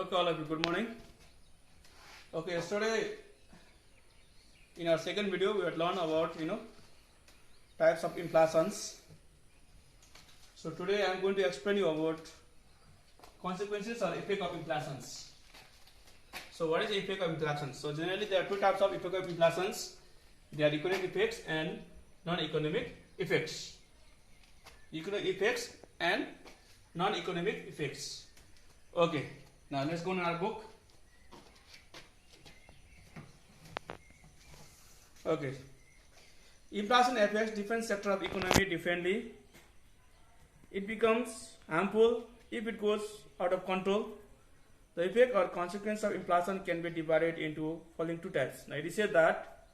Okay, all of you, good morning. Okay, yesterday in our second video we had learned about types of inflations. So today I am going to explain you about consequences or effect of inflations. So what is the effect of inflation? So generally there are two types of effect of inflations. They are economic effects and non-economic effects. Economic effects and non-economic effects. Okay, now let's go in our book. Okay, inflation affects different sectors of economy differently. It becomes harmful if it goes out of control. The effect or consequence of inflation can be divided into following two types. Now it is said that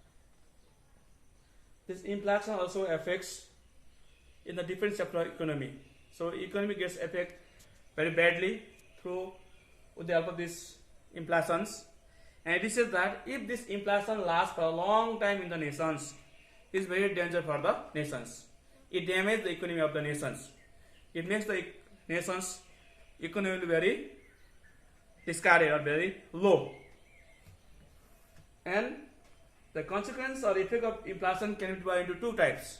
this inflation also affects in the different sector of economy. So economy gets affected very badly with the help of these inflations. And it is said that if this inflation lasts for a long time in the nations, it is very dangerous for the nations. It damages the economy of the nations. It makes the nations economy very discarded or very low. And the consequence or effect of inflation can be divided into two types.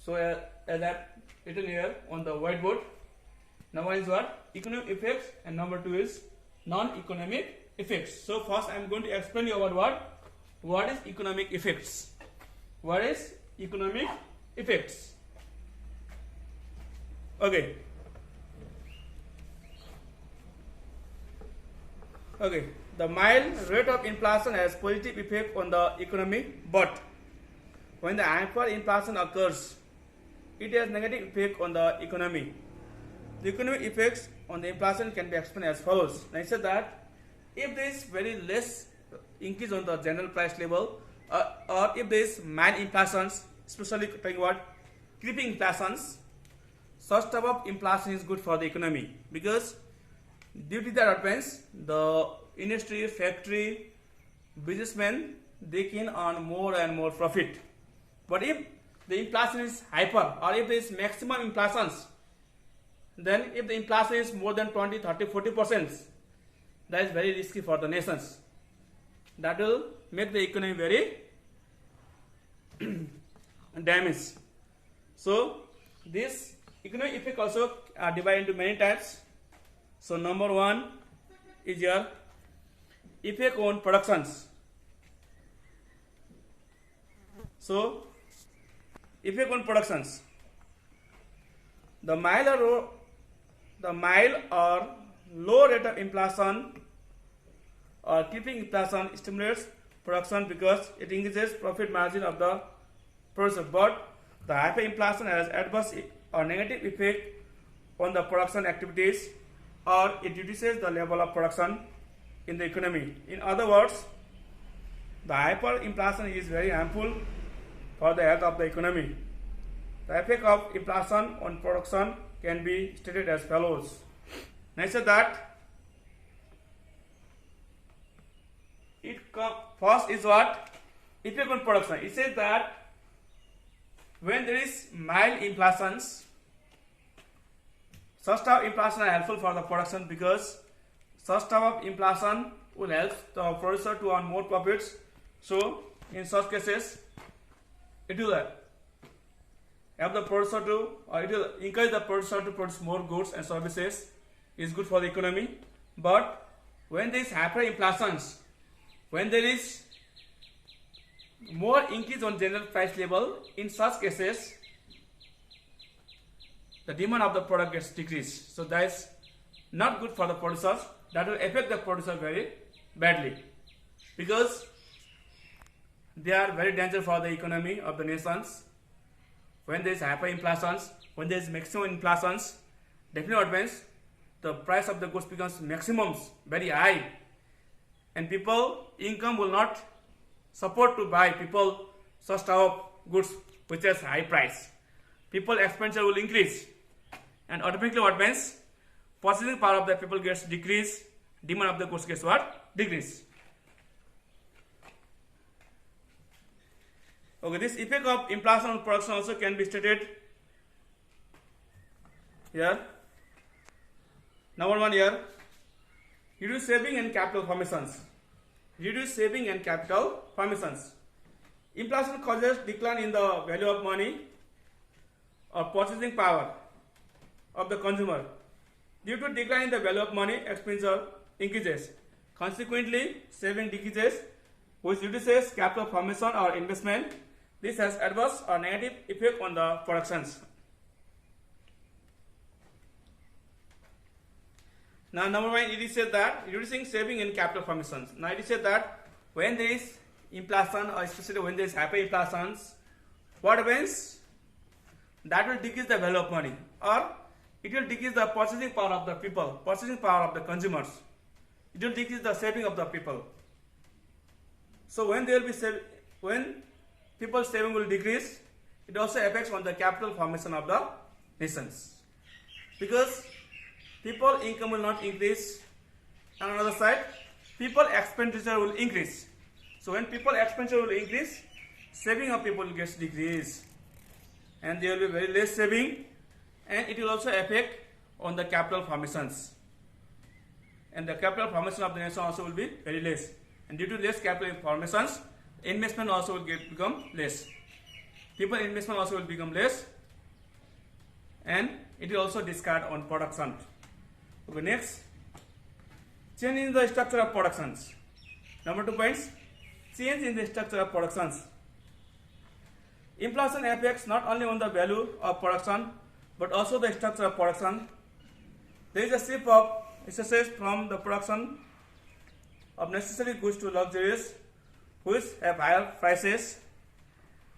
So as I have written here on the whiteboard, number one is what? Economic effects, and number two is non-economic effects. So first I am going to explain you about what is economic effects. What is economic effects? Okay. The mild rate of inflation has positive effect on the economy, but when the hyperinflation occurs, it has negative effect on the economy. The economic effects on the inflation can be explained as follows. I said that if there is very less increase on the general price level, or if there is mild inflations, especially talking about creeping inflations, such type of inflation is good for the economy, because due to that happens, the industry, factory, businessmen, they can earn more and more profit. But if the inflation is hyper, or if there is maximum inflations, then if the inflation is more than 20, 30, 40%, that is very risky for the nations. That will make the economy very damaged. So this economic effect also are divided into many types. So number one is your effect on productions. So effect on productions. The mild or low rate of inflation or keeping inflation stimulates production because it increases profit margin of the producer. But the hyperinflation has adverse or negative effect on the production activities, or it reduces the level of production in the economy. In other words, the hyperinflation is very harmful for the health of the economy. The effect of inflation on production can be stated as follows. Next is that first is what? Effect on production. It says that when there is mild inflations, such type of inflation are helpful for the production, because such type of inflation will help the producer to earn more profits. So in such cases, it will help the producer to, or it will encourage the producer to produce more goods and services. Is good for the economy. But when there is hyperinflations, when there is more increase on general price level, in such cases the demand of the product gets decreased. So that is not good for the producers. That will affect the producer very badly, because they are very dangerous for the economy of the nations. When there is hyperinflations, when there is maximum inflations, definitely what means the price of the goods becomes maximums, very high, and people income will not support to buy people such type of goods which has high price. People expenditure will increase, and automatically what means purchasing power of the people gets decreased, demand of the goods gets what? Decrease. Okay, this effect of inflation on production also can be stated here. Number one here, Reduce saving and capital formations. Reduce saving and capital formations. Inflation causes decline in the value of money or purchasing power of the consumer. Due to decline in the value of money, expenditure increases. Consequently, saving decreases, which reduces capital formation or investment. This has adverse or negative effect on the productions. Now, number one, it is said that reducing saving and capital formations. Now, it is said that when there is inflation, or especially when there is hyperinflation, what happens? That will decrease the value of money, or it will decrease the purchasing power of the people, purchasing power of the consumers. It will decrease the saving of the people. So when there will be when people's saving will decrease, it also affects on the capital formation of the nations, because people income will not increase. On another side, people expenditure will increase. So when people expenditure will increase, saving of people gets decreased, and there will be very less saving, and it will also affect on the capital formations, and the capital formation of the nation also will be very less, and due to less capital formations, investment also will become less. People investment also will become less, and it will also discard on production. Okay, next, change in the structure of productions. Number 2 points, change in the structure of productions. Inflation affects not only on the value of production but also the structure of production. There is a shift of excess from the production of necessary goods to luxuries, which have higher prices.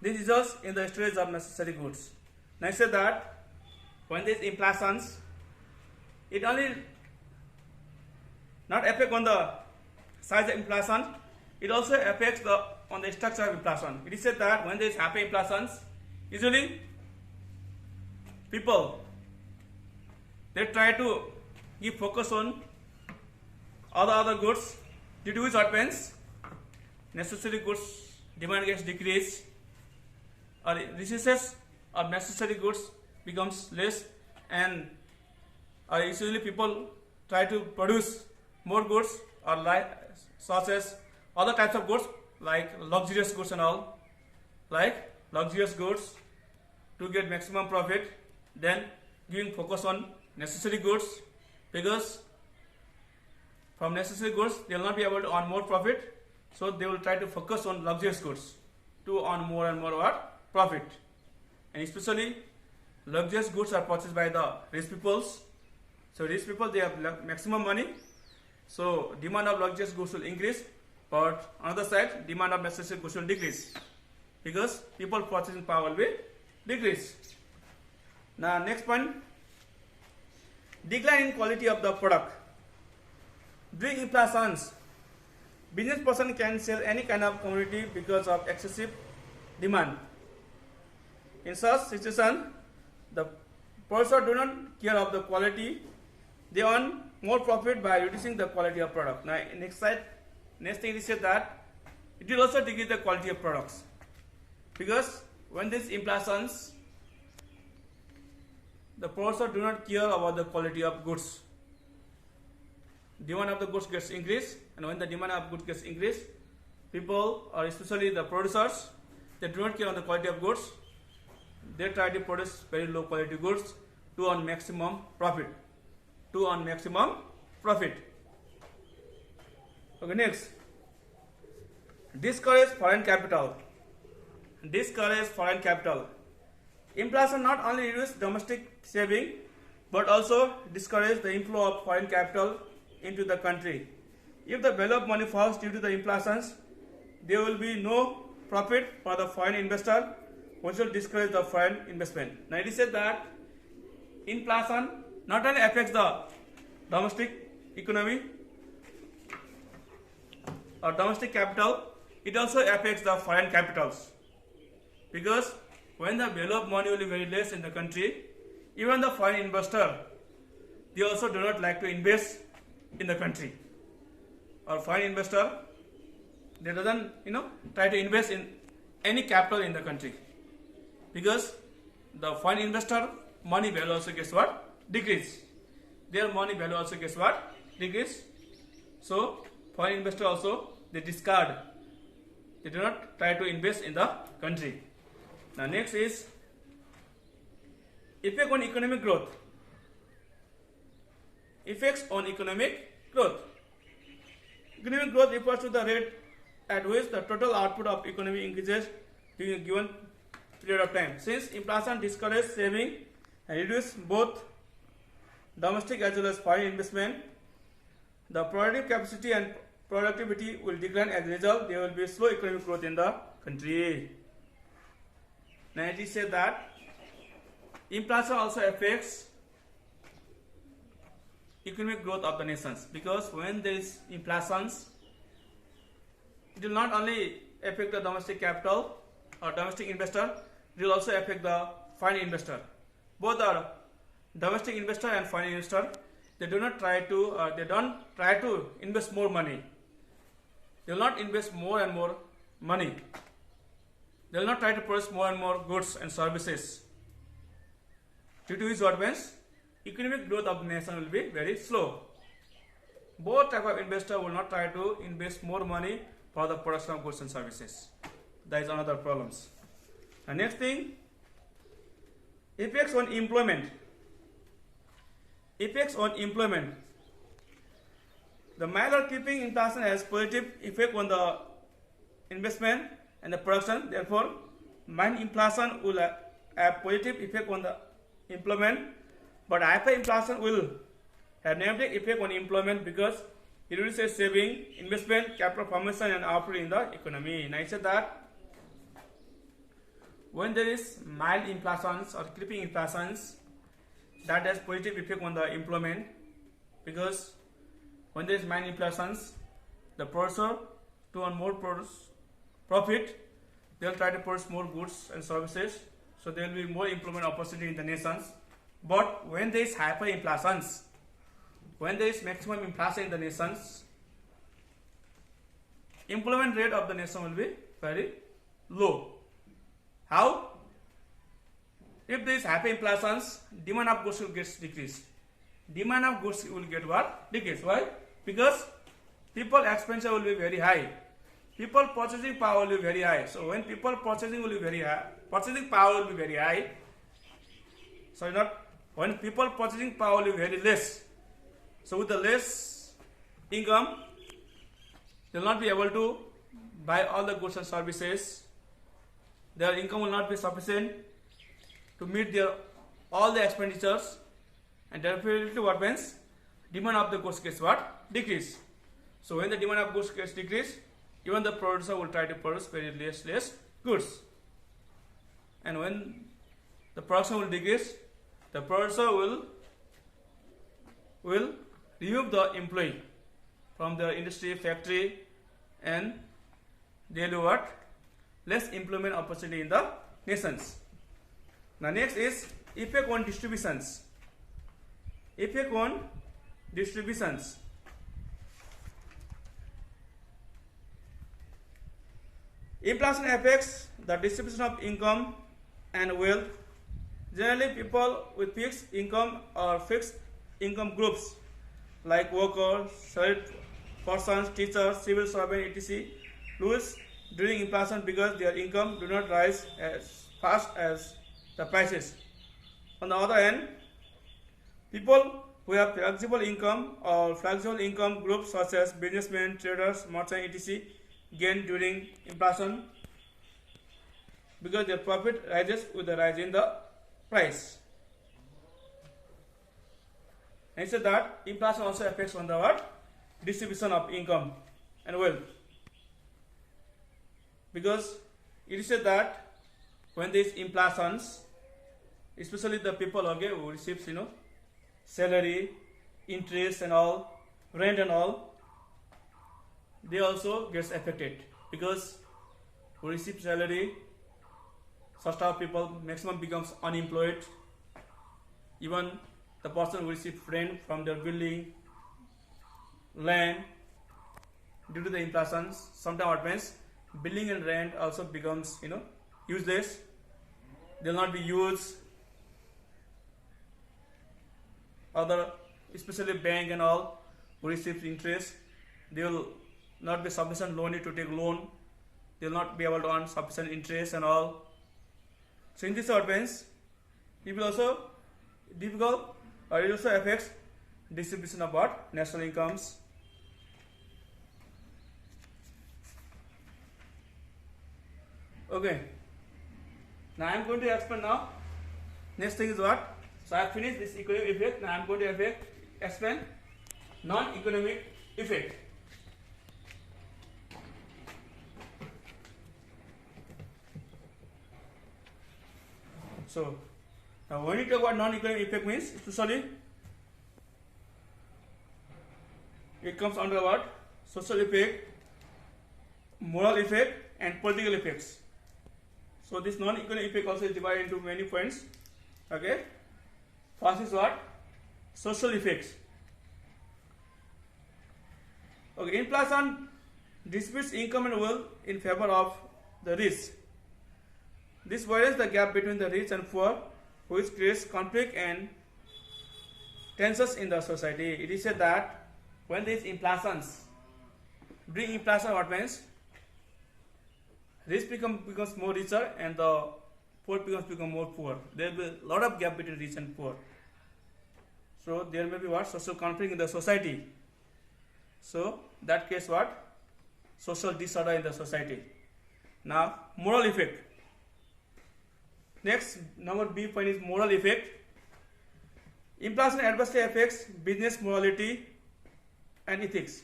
This results in the storage of necessary goods. Now I say that when there is inflation, it only not affect on the size of inflation, it also affects on the structure of inflation. It is said that when there is hyperinflation, usually people, they try to give focus on other goods, due to which what happens, necessary goods demand gets decreased, or resources of necessary goods becomes less, and usually people try to produce more goods, or such as other types of goods like luxurious goods and all, like luxurious goods to get maximum profit, then giving focus on necessary goods, because from necessary goods they will not be able to earn more profit, so they will try to focus on luxurious goods to earn more and more profit. And especially luxurious goods are purchased by the rich peoples. So rich people, they have maximum money, so demand of luxurious goods will increase, but on the other side, demand of necessary goods will decrease, because people purchasing power will be decreased. Now next point, decline in quality of the product. During inflations, business person can sell any kind of commodity because of excessive demand. In such situation, the producer do not care of the quality. They earn more profit by reducing the quality of product. Now next thing is said that it will also decrease the quality of products, because when this inflations, the producer do not care about the quality of goods. Demand of the goods gets increased, and when the demand of goods gets increased, people, or especially the producers, they do not care on the quality of goods. They try to produce very low quality goods to earn maximum profit. Okay, next, discourage foreign capital. Inflation not only reduces domestic saving but also discourages the inflow of foreign capital into the country. If the value of money falls due to the inflations, there will be no profit for the foreign investor, which will discourage the foreign investment. Now it is said that inflation not only affects the domestic economy or domestic capital, it also affects the foreign capitals, because when the value of money will be very less in the country, even the foreign investor, they also do not like to invest in the country. Or foreign investor, they doesn't try to invest in any capital in the country, because the foreign investor money value also gets what? Decrease. Their money value also gets what? Decrease. So foreign investor also they discard. They do not try to invest in the country. Now next is effect on economic growth. Effects on economic growth. Economic growth refers to the rate at which the total output of economy increases during a given period of time. Since inflation discourages saving and reduces both domestic as well as foreign investment, the productive capacity and productivity will decline. As a result, there will be slow economic growth in the country. Now it is said that inflation also affects economic growth of the nations, because when there is inflation, it will not only affect the domestic capital or domestic investor, it will also affect the foreign investor. Both the domestic investor and foreign investor, they don't try to invest more money. They will not invest more and more money. They will not try to produce more and more goods and services. Due to which what means economic growth of the nation will be very slow. Both type of investor will not try to invest more money for the production of goods and services. That is another problems. The next thing, effects on employment. Effects on employment. The manner of keeping inflation has positive effect on the investment and the production. Therefore, mild inflation will have positive effect on the employment, but hyperinflation will have negative effect on employment because it reduces saving, investment, capital formation, and output in the economy. And I said that when there is mild inflations or creeping inflations, that has positive effect on the employment, because when there is mild inflations, the producer to earn more profit, they will try to produce more goods and services, so there will be more employment opportunity in the nations. But when there is hyperinflations, when there is maximum inflation in the nations, employment rate of the nation will be very low. How? If there is hyperinflations, demand of goods will get decreased. Demand of goods will get what? Decrease. Why? Because people expenditure will be very high. People purchasing power will be very high. So when people purchasing will be very high, purchasing power will be very high. So not when people purchasing power will be very less. So with the less income, they will not be able to buy all the goods and services. Their income will not be sufficient to meet their all the expenditures, and definitely what means demand of the goods gets what? Decrease. So when the demand of goods gets decreased, even the producer will try to produce very less goods. And when the production will decrease, the producer will remove the employee from the industry, factory, and they will what? Less employment opportunity in the nations. Now next is effect on distributions. Effect on distributions. Inflation affects the distribution of income and wealth. Generally, people with fixed income or fixed income groups like workers, salaried persons, teachers, civil servants, etc. lose during inflation because their income do not rise as fast as the prices. On the other hand, people who have flexible income or flexible income groups such as businessmen, traders, merchants, etc. gain during inflation because their profit rises with the rise in the price. And so that inflation also affects on the what? Distribution of income and wealth. Because it is said that when there is inflations, especially the people who receives salary, interest and all, rent and all, they also gets affected, because who receive salary, such type of people maximum becomes unemployed. Even the person who receive rent from their building, land, due to the inflations, sometimes what means building and rent also becomes useless. They will not be used. Other, especially bank and all, who receive interest, they will not be sufficient loan to take loan. They will not be able to earn sufficient interest and all. So in this advance, it will also difficult, or it also affects distribution of what? National incomes. Okay. Now I am going to explain now. Next thing is what? So I have finished this economic effect. Now I am going to explain non-economic effect. So now when you talk about non-economic effect means especially it comes under what? Social effect, moral effect and political effects. So this non-economic effect also is divided into many points. Okay. First is what? Social effects. Okay, inflation distributes income and wealth in favor of the rich. This widens the gap between the rich and poor, which creates conflict and tensions in the society. It is said that when these inflations bring inflation, what means rich becomes more richer and the poor become more poor. There will be a lot of gap between rich and poor. So there may be what? Social conflict in the society. So that case what? Social disorder in the society. Now moral effect. Next, number B point is moral effect. Inflation adversely affects business morality and ethics.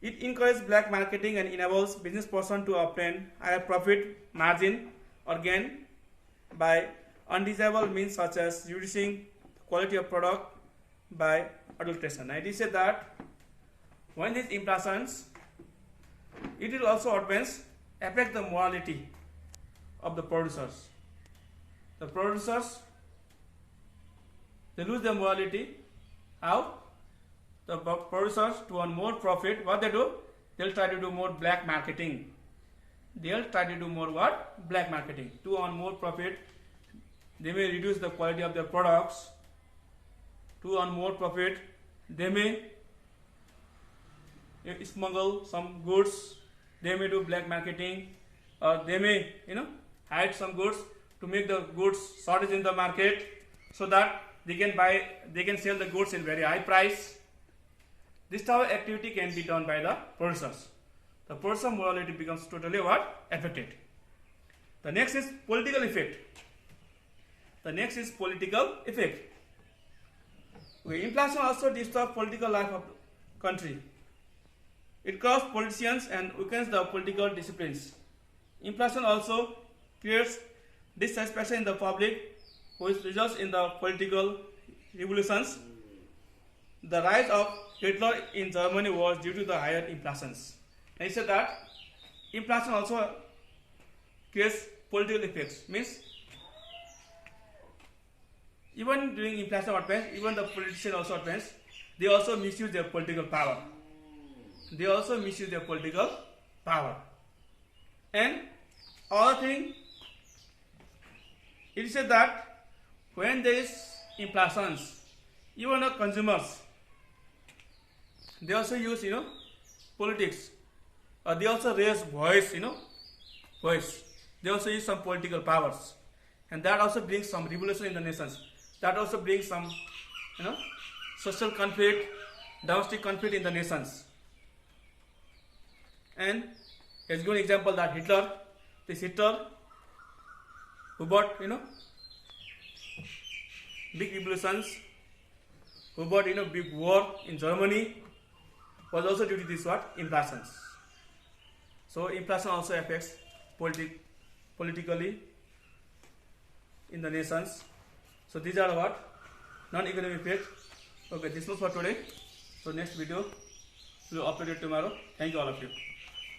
It encourages black marketing and enables business person to obtain higher profit margin or gain by undesirable means such as reducing quality of product by adulteration. It is said that when these inflations, it will also affect the morality of the producers. The producers, they lose their morality. How? The producers, to earn more profit, what they do? They'll try to do more black marketing. They'll try to do more what? Black marketing. To earn more profit, they may reduce the quality of their products. To earn more profit, they may smuggle some goods. They may do black marketing, or they may, hide some goods to make the goods shortage in the market, so that they can sell the goods in very high price. This type of activity can be done by the producers. The producer morality becomes totally what? Affected. The next is political effect. Okay, inflation also disturbs political life of the country. It corrupts politicians and weakens the political disciplines. Inflation also creates dissatisfaction in the public, which results in the political revolutions. The rise of Hitler in Germany was due to the higher inflations. And he said that inflation also creates political effects. Means even during inflation advance, even the politicians also advance, they also misuse their political power. And other thing, it is said that when there is inflations, even the consumers, they also use politics. They also raise voice. They also use some political powers, and that also brings some revolution in the nations. That also brings some social conflict, domestic conflict in the nations. And as a good example, that Hitler, who brought big revolutions, who brought big war in Germany, was also due to this inflations. So inflation also affects politically in the nations. So these are non-economic effects. Okay, this was for today. So next video we will upload it tomorrow. Thank you all of you.